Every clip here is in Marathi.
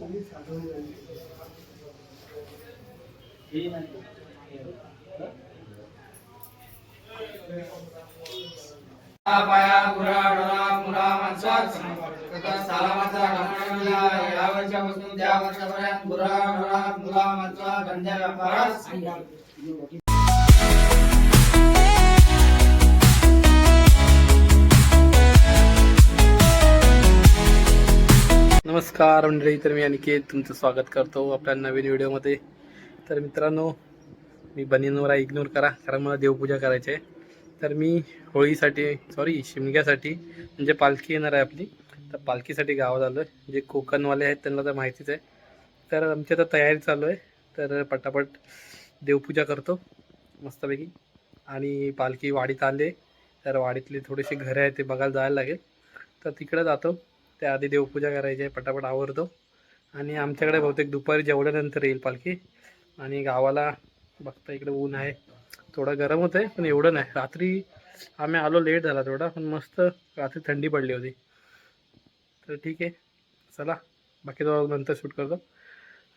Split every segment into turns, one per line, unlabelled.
पाया पुरा डोरा मुला माणसात सालामाचा गणना या वर्षापासून त्या वर्षापर्यंत पुरा डोरा मुला माणसा धंद्या व्यापारास
नमस्कार मंडळी, तर मी अनिकेत तुमचं स्वागत करतो आपल्या नवीन व्हिडिओमध्ये. तर मित्रांनो, मी बनियनवरा इग्नोर करा, कारण मला देवपूजा करायची आहे. तर मी होळीसाठी शिमग्यासाठी म्हणजे पालखी येणार आहे आपली, तर पालखीसाठी गावात आलो आहे. जे कोकणवाले आहेत त्यांना तर माहितीच आहे. तर आमची आता तयारी चालू आहे, तर पटापट देवपूजा करतो मस्तपैकी. आणि पालखी वाडीत आले, तर वाडीतली थोडीशी घरं आहेत ते बघायला जायला लागेल, तर तिकडे जातो. त्याआधी देवपूजा करायची आहे, पटापट आवरतो. आणि आमच्याकडे बहुतेक दुपारी जेवल्यानंतर येईल पालखी. आणि गावाला बघता इकडे ऊन आहे, थोडं गरम होतं आहे, पण एवढं नाही. रात्री आम्ही आलो लेट झाला थोडा, पण मस्त रात्री थंडी पडली होती. तर ठीक आहे, चला बाकी तो नंतर शूट करतो.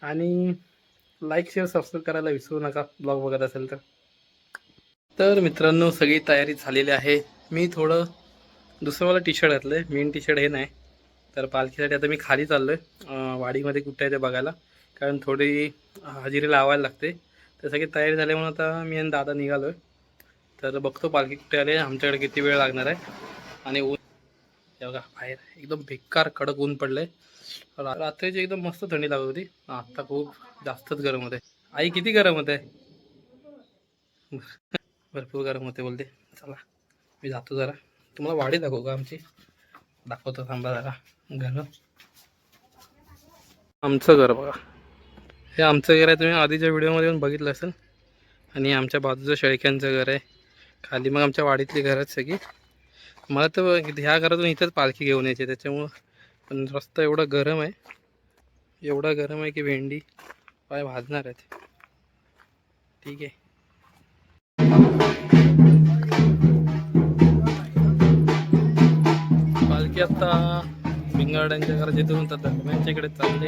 आणि लाईक शेअर सबस्क्राईब करायला विसरू नका, ब्लॉग बघत असेल तर. तर मित्रांनो, सगळी तयारी झालेली आहे. मी थोडं दुसरं मला टी शर्ट घातलं आहे, मेन टी शर्ट हे नाही. तर पालखीसाठी आता मी खाली चाललो आहे, वाडीमध्ये कुठे आहे ते बघायला, कारण थोडी हजेरी लावायला लागते. तर सगळी तयारी झाल्यामुळे आता मी आणि दादा निघालो आहे. तर बघतो पालखी कुठे आले, आमच्याकडे किती वेळ लागणार आहे. आणि ऊन बघा, बाहेर एकदम बेकार कडक ऊन पडलं आहे. रात्रीची एकदम मस्त थंडी लागत होती, आत्ता खूप जास्तच गरम होते. आई किती गरम होते? भरपूर गरम होते बोलते. चला मी जातो, जरा तुम्हाला वाडी दाखवू का आमची, दाखवतो थांबा जरा. घर, आमचं घर बघा, हे आमचं घर आहे. तुम्ही आधीच्या व्हिडिओमध्ये पण बघितलं असेल. आणि आमच्या बाजूचं शेळक्यांचं घर आहे खाली. मग आमच्या वाडीतली घर आहेत सगळी. मला तर ह्या घरातून इथंच पालखी घेऊन यायची, त्याच्यामुळं. पण रस्ता एवढा गरम आहे, एवढा गरम आहे की भेंडी पाय भाजणार आहेत. ठीक आहे, पालखी आता भिंगाड्यांच्या घराच्या इथून तर दरम्यानच्या इकडे चालले.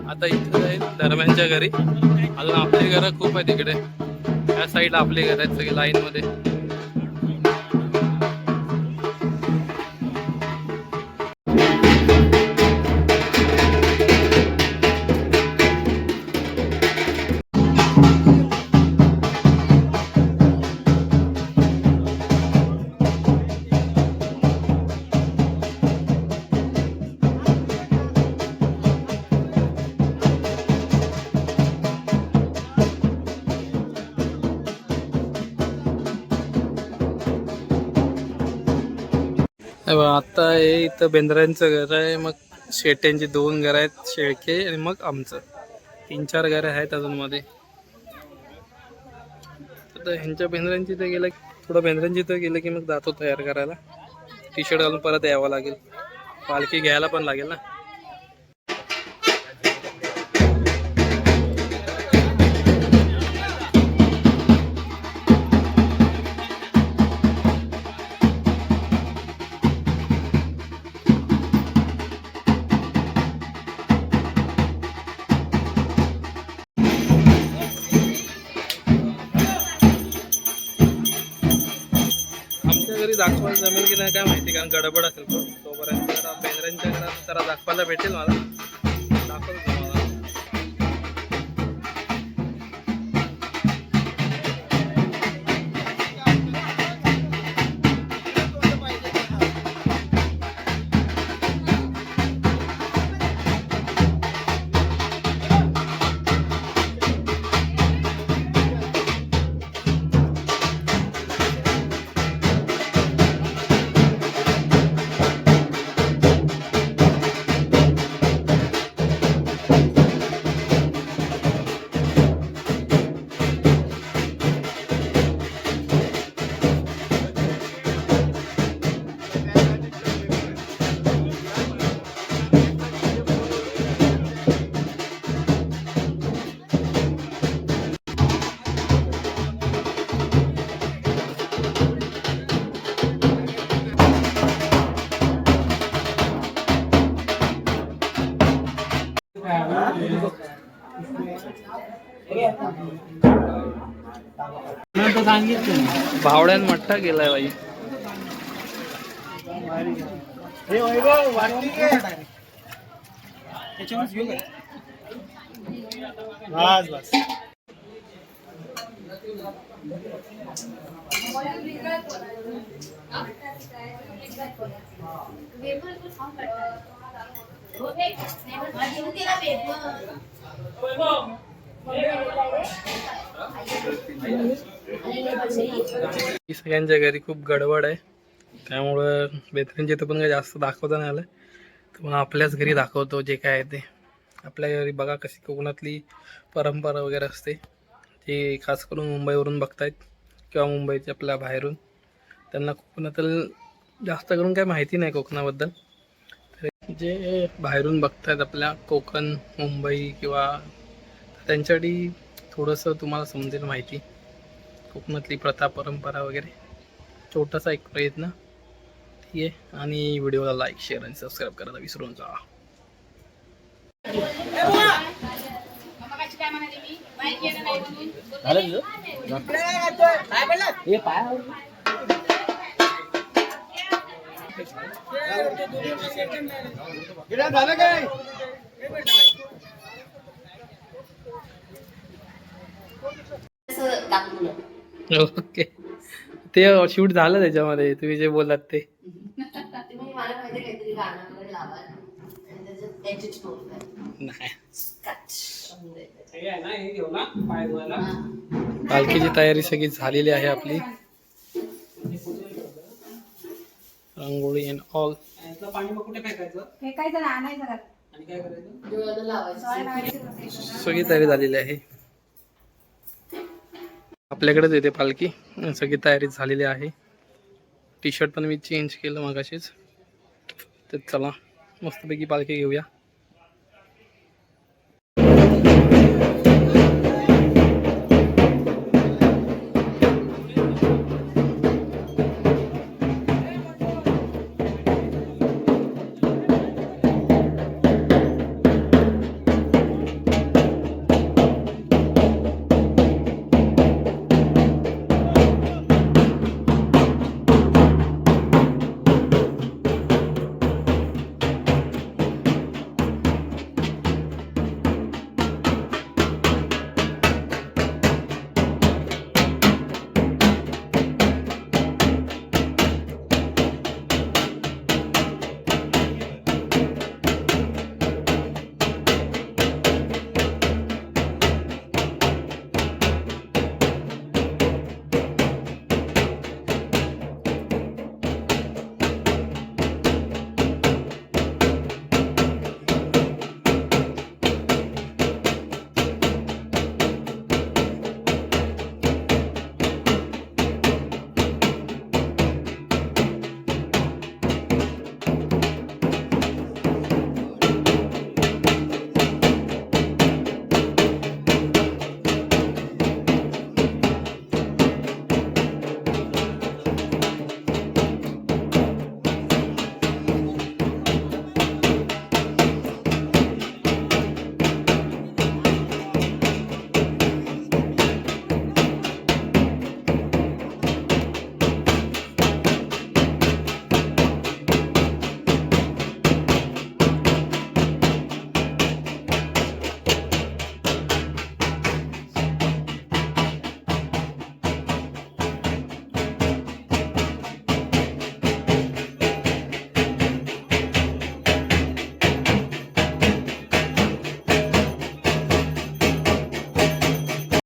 आता इथं आहे दरम्यानच्या घरी, अजून आपली घरं खूप आहे तिकडे. त्या साईडला आपली घरं आहेत सगळे लाईनमध्ये. आता हे इथं बेंद्रांचं घर आहे, मग शेट्यांची 2 घरं आहेत, शेळके, आणि मग आमचं 3-4 घरं आहेत अजून मध्ये. आता ह्यांच्या बेंद्रांची इथं गेलं, थोडं बेंद्रांची इथं गेलं की मग जातो तयार करायला. टी शर्ट घालून परत यावं लागेल, पालखी घ्यायला पण लागेल ना. दाखवायला जमेल की नाही काय माहिती, कारण गडबड असेल तोपर्यंत. बेंद्रांच्या घरात जरा दाखवायला भेटेल मला, दाखवतो तुम्हाला. भावड्यान मठ्ठा केलाय बाई.
बस बस.
सगळ्यांच्या घरी खूप गडबड आहे, त्यामुळं बेतऱ्यांच्या इथं पण काही जास्त दाखवता नाही आलं. तर मग आपल्याच घरी दाखवतो जे काय आहे ते. आपल्या घरी बघा कशी कोकणातली परंपरा वगैरे असते, जे खास करून मुंबईवरून बघतायत किंवा मुंबईच्या आपल्या बाहेरून. त्यांना कोकणातील जास्त करून काही माहिती नाही कोकणाबद्दल. तर जे बाहेरून बघतायत आपल्या कोकण, मुंबई किंवा, त्यांच्यासाठी थोडंसं तुम्हाला समजेल माहिती कोकणातली प्रथा, परंपरा वगैरे. छोटासा एक प्रयत्न, ठीक आहे. आणि व्हिडिओला लाईक, शेअर आणि सबस्क्राईब करायला विसरू नका. ओके, ते शूट झालं त्याच्यामध्ये तुम्ही जे बोललात ते. पालखीची तयारी सगळी झालेली आहे आपली. रांगोळी अँड ऑल. सगळी तयारी झालेली आहे. आपल्याकडेच येते पालखी, सगळी तयारी झालेली आहे. टी शर्ट पण मी चेंज केलं मगाशीच. तर चला मस्तपैकी पालखी घेऊया.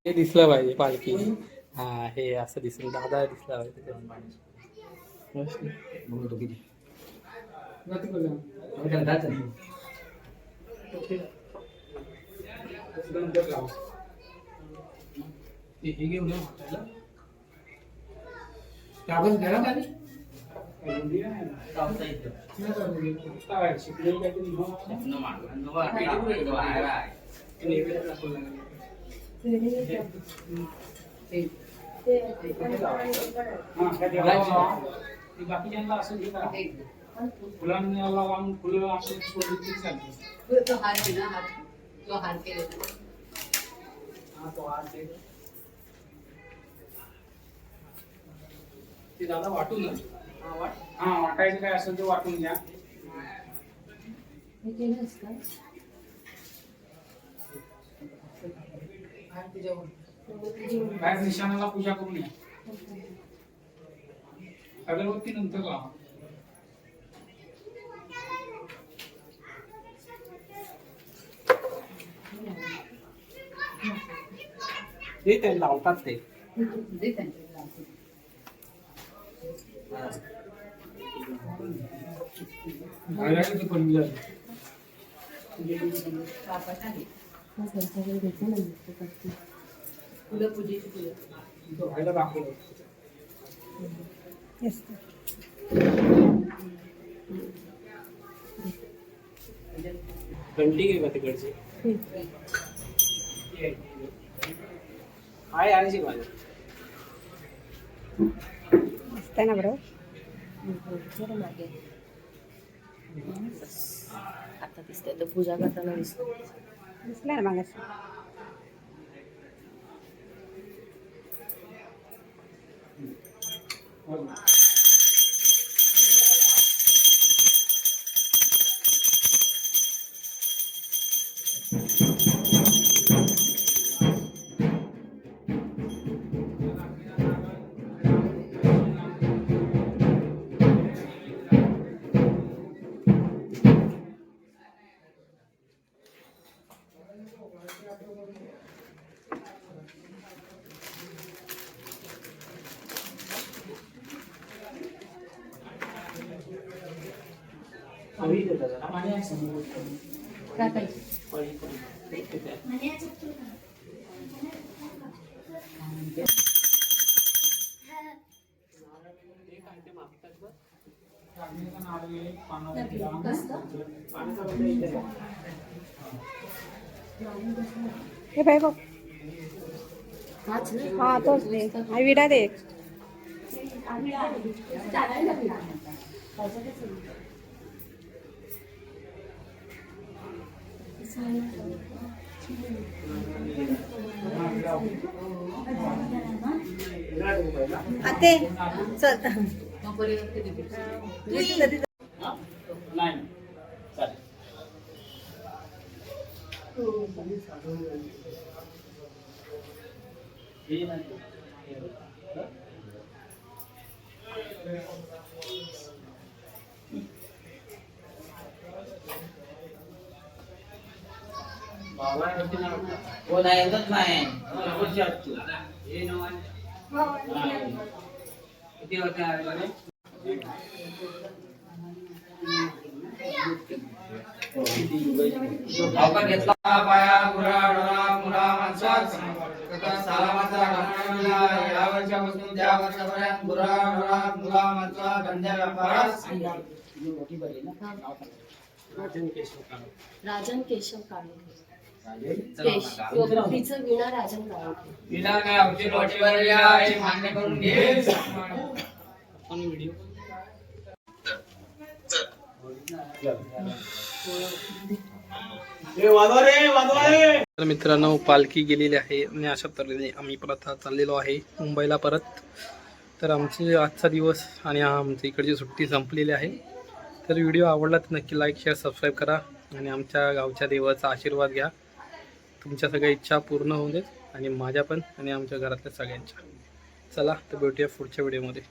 हे दिसलं पाहिजे पालखी. हा, हे असं दिसलं, दादा दिसला पाहिजे
बाकीच्यांना असं घेता फुलांना लावून फुलं असं सोडून चालते.
ते दादा वाटून ना
हा वाटायचं काय असेल ते वाटून घ्या. बाहेर निशाणाला पूजा करून या. अगरबत्ती नंतर लावा.
ते लावतात ते घंटी घे का तिकडची आहे आणायची माझ्या
असते ना बरोबर.
आता दिसतंय तर पूजा करताना दिसतो.
दिसला ना मागास. हे बाई बघ. हा तोच दे. हा विडा दे. आते चल.
नाही
हो नाही येतच नाही. किती वर्ष
घेतला पाया गुरा डोरा मुला माणसात सालामाचा गणना या वर्षापासून त्या वर्षापर्यंत गुरा डोरा मुला माणसा धंद्या व्यापारात
राजन केशव काळे तिचं विना राजन काळे
विना काय आमची लोटीवर या हे मान्य करून घे.
व्हिडिओ तर मित्रांनो पालखी गेलेली आहे आणि अशा तऱ्हेने आम्ही परत चाललेलो आहे मुंबईला परत. तर आमचे आजचा दिवस आणि आमच्या इकडची सुट्टी संपलेली आहे. तर व्हिडिओ आवडला तर नक्की लाईक शेअर सबस्क्राईब करा आणि आमच्या गावच्या देवाचा आशीर्वाद घ्या. तुमच्या सगळ्या इच्छा पूर्ण होऊ देत आणि माझ्या पण आणि आमच्या घरातल्या सगळ्यांच्या. चला तर भेटूया पुढच्या व्हिडिओमध्ये.